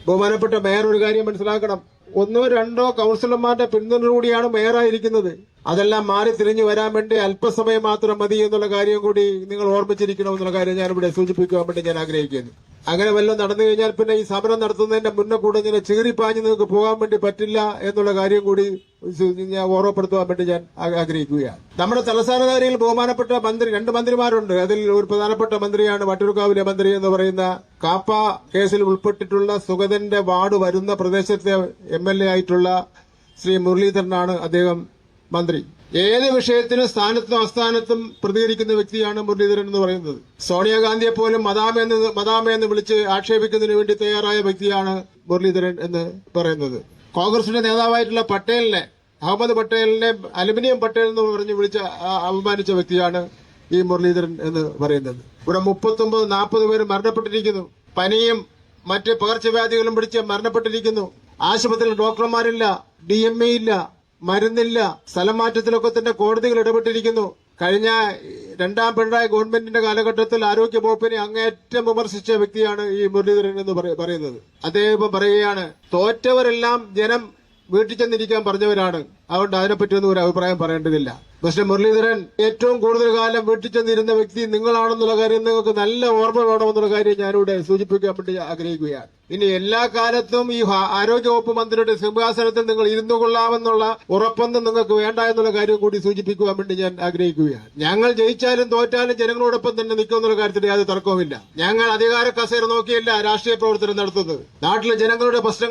ബഹുമാനപ്പെട്ട മേയർ ഒരു കാര്യം മനസ്സിലാക്കണം. 1-2 കൌൺസിലർമാരുടെ പിന്തുണയോടുകൂടിയാണ് മേയറായിരിക്കുന്നത്. അതെല്ലാം മാറി തിരിഞ്ഞു വരാൻ വേണ്ടി അല്പസമയം മാത്രം മതി എന്നുള്ള കാര്യം കൂടി നിങ്ങൾ ഓർമ്മിച്ചിരിക്കണമെന്നുള്ള കാര്യം ഞാനിവിടെ സൂചിപ്പിക്കാൻ വേണ്ടി ഞാൻ ആഗ്രഹിക്കുന്നു. അങ്ങനെ വല്ലതും നടന്നു കഴിഞ്ഞാൽ പിന്നെ ഈ സമരം നടത്തുന്നതിന്റെ മുന്നേ കൂടെ ഇങ്ങനെ ചീറിപ്പാഞ്ഞ് നിങ്ങൾക്ക് പോകാൻ വേണ്ടി പറ്റില്ല എന്നുള്ള കാര്യം കൂടി ഞാൻ ഓർമ്മപ്പെടുത്തുവാൻ വേണ്ടി ഞാൻ ആഗ്രഹിക്കുകയാണ്. നമ്മുടെ തലസ്ഥാനധാരിയിൽ ബഹുമാനപ്പെട്ട മന്ത്രി 2 മന്ത്രിമാരുണ്ട്. അതിൽ ഒരു പ്രധാനപ്പെട്ട മന്ത്രിയാണ് വട്ടിയൂർക്കാവിലെ മന്ത്രി എന്ന് പറയുന്ന കാപ്പ കേസിൽ ഉൾപ്പെട്ടിട്ടുള്ള സുഗതന്റെ വാർഡ് വരുന്ന പ്രദേശത്തെ MLA ആയിട്ടുള്ള ശ്രീ മുരളീധരനാണ് അദ്ദേഹം മന്ത്രി. ഏത് വിഷയത്തിനും സ്ഥാനത്തും അസ്ഥാനത്തും പ്രതികരിക്കുന്ന വ്യക്തിയാണ് മുരളീധരൻ എന്ന് പറയുന്നത്. സോണിയാഗാന്ധിയെ പോലും മദാമയെന്ന് വിളിച്ച് ആക്ഷേപിക്കുന്നതിന് വേണ്ടി തയ്യാറായ വ്യക്തിയാണ് മുരളീധരൻ എന്ന് പറയുന്നത്. കോൺഗ്രസിന്റെ നേതാവായിട്ടുള്ള പട്ടേലിനെ, അഹമ്മദ് പട്ടേലിനെ അലുമിനിയം പട്ടേൽ എന്ന് പറഞ്ഞ് വിളിച്ച് അപമാനിച്ച വ്യക്തിയാണ് ഈ മുരളീധരൻ എന്ന് പറയുന്നത്. ഇവിടെ 39-40 പേര് മരണപ്പെട്ടിരിക്കുന്നു. പനിയും മറ്റ് പകർച്ചവ്യാധികളും പിടിച്ച് മരണപ്പെട്ടിരിക്കുന്നു. ആശുപത്രിയിൽ ഡോക്ടർമാരില്ല, DMA ഇല്ല, മരുന്നില്ല. സ്ഥലം മാറ്റത്തിലൊക്കെ തന്നെ കോടതികൾ ഇടപെട്ടിരിക്കുന്നു. കഴിഞ്ഞ 2ാം പിണറായി ഗവൺമെന്റിന്റെ കാലഘട്ടത്തിൽ ആരോഗ്യ വകുപ്പിനെ അങ്ങേയറ്റം വിമർശിച്ച വ്യക്തിയാണ് ഈ മുരളീധരൻ എന്ന് പറയുന്നത്. അദ്ദേഹം പറയുകയാണ്, തോറ്റവരെല്ലാം ജനം വീട്ടിൽ ചെന്നിരിക്കാൻ പറഞ്ഞവരാണ്, അതുകൊണ്ട് അതിനെപ്പറ്റിയൊന്നും ഒരു അഭിപ്രായം പറയേണ്ടതില്ല. പക്ഷെ മുരളീധരൻ ഏറ്റവും കൂടുതൽ കാലം വീട്ടിൽ ചെന്നിരുന്ന വ്യക്തി നിങ്ങളാണെന്നുള്ള കാര്യം നിങ്ങൾക്ക് നല്ല ഓർമ്മ വേണമെന്നുള്ള കാര്യം ഞാനിവിടെ സൂചിപ്പിക്കാൻ വേണ്ടി ആഗ്രഹിക്കുകയാണ്. ഇനി എല്ലാ കാലത്തും ഈ ആരോഗ്യവകുപ്പ് മന്ത്രിയുടെ സിംഹാസനത്തിൽ നിങ്ങൾ ഇരുന്നു കൊള്ളാമെന്നുള്ള ഉറപ്പൊന്നും നിങ്ങൾക്ക് വേണ്ട എന്നുള്ള കാര്യം കൂടി സൂചിപ്പിക്കുവാൻ വേണ്ടി ഞാൻ ആഗ്രഹിക്കുകയാണ്. ഞങ്ങൾ ജയിച്ചാലും തോറ്റാലും ജനങ്ങളോടൊപ്പം തന്നെ നിൽക്കുമെന്നുള്ള കാര്യത്തിൽ യാതൊരു തർക്കവുമില്ല. ഞങ്ങൾ അധികാര കസേര നോക്കിയല്ല രാഷ്ട്രീയ പ്രവർത്തനം നടത്തുന്നത്. നാട്ടിലെ ജനങ്ങളുടെ പ്രശ്നങ്ങൾ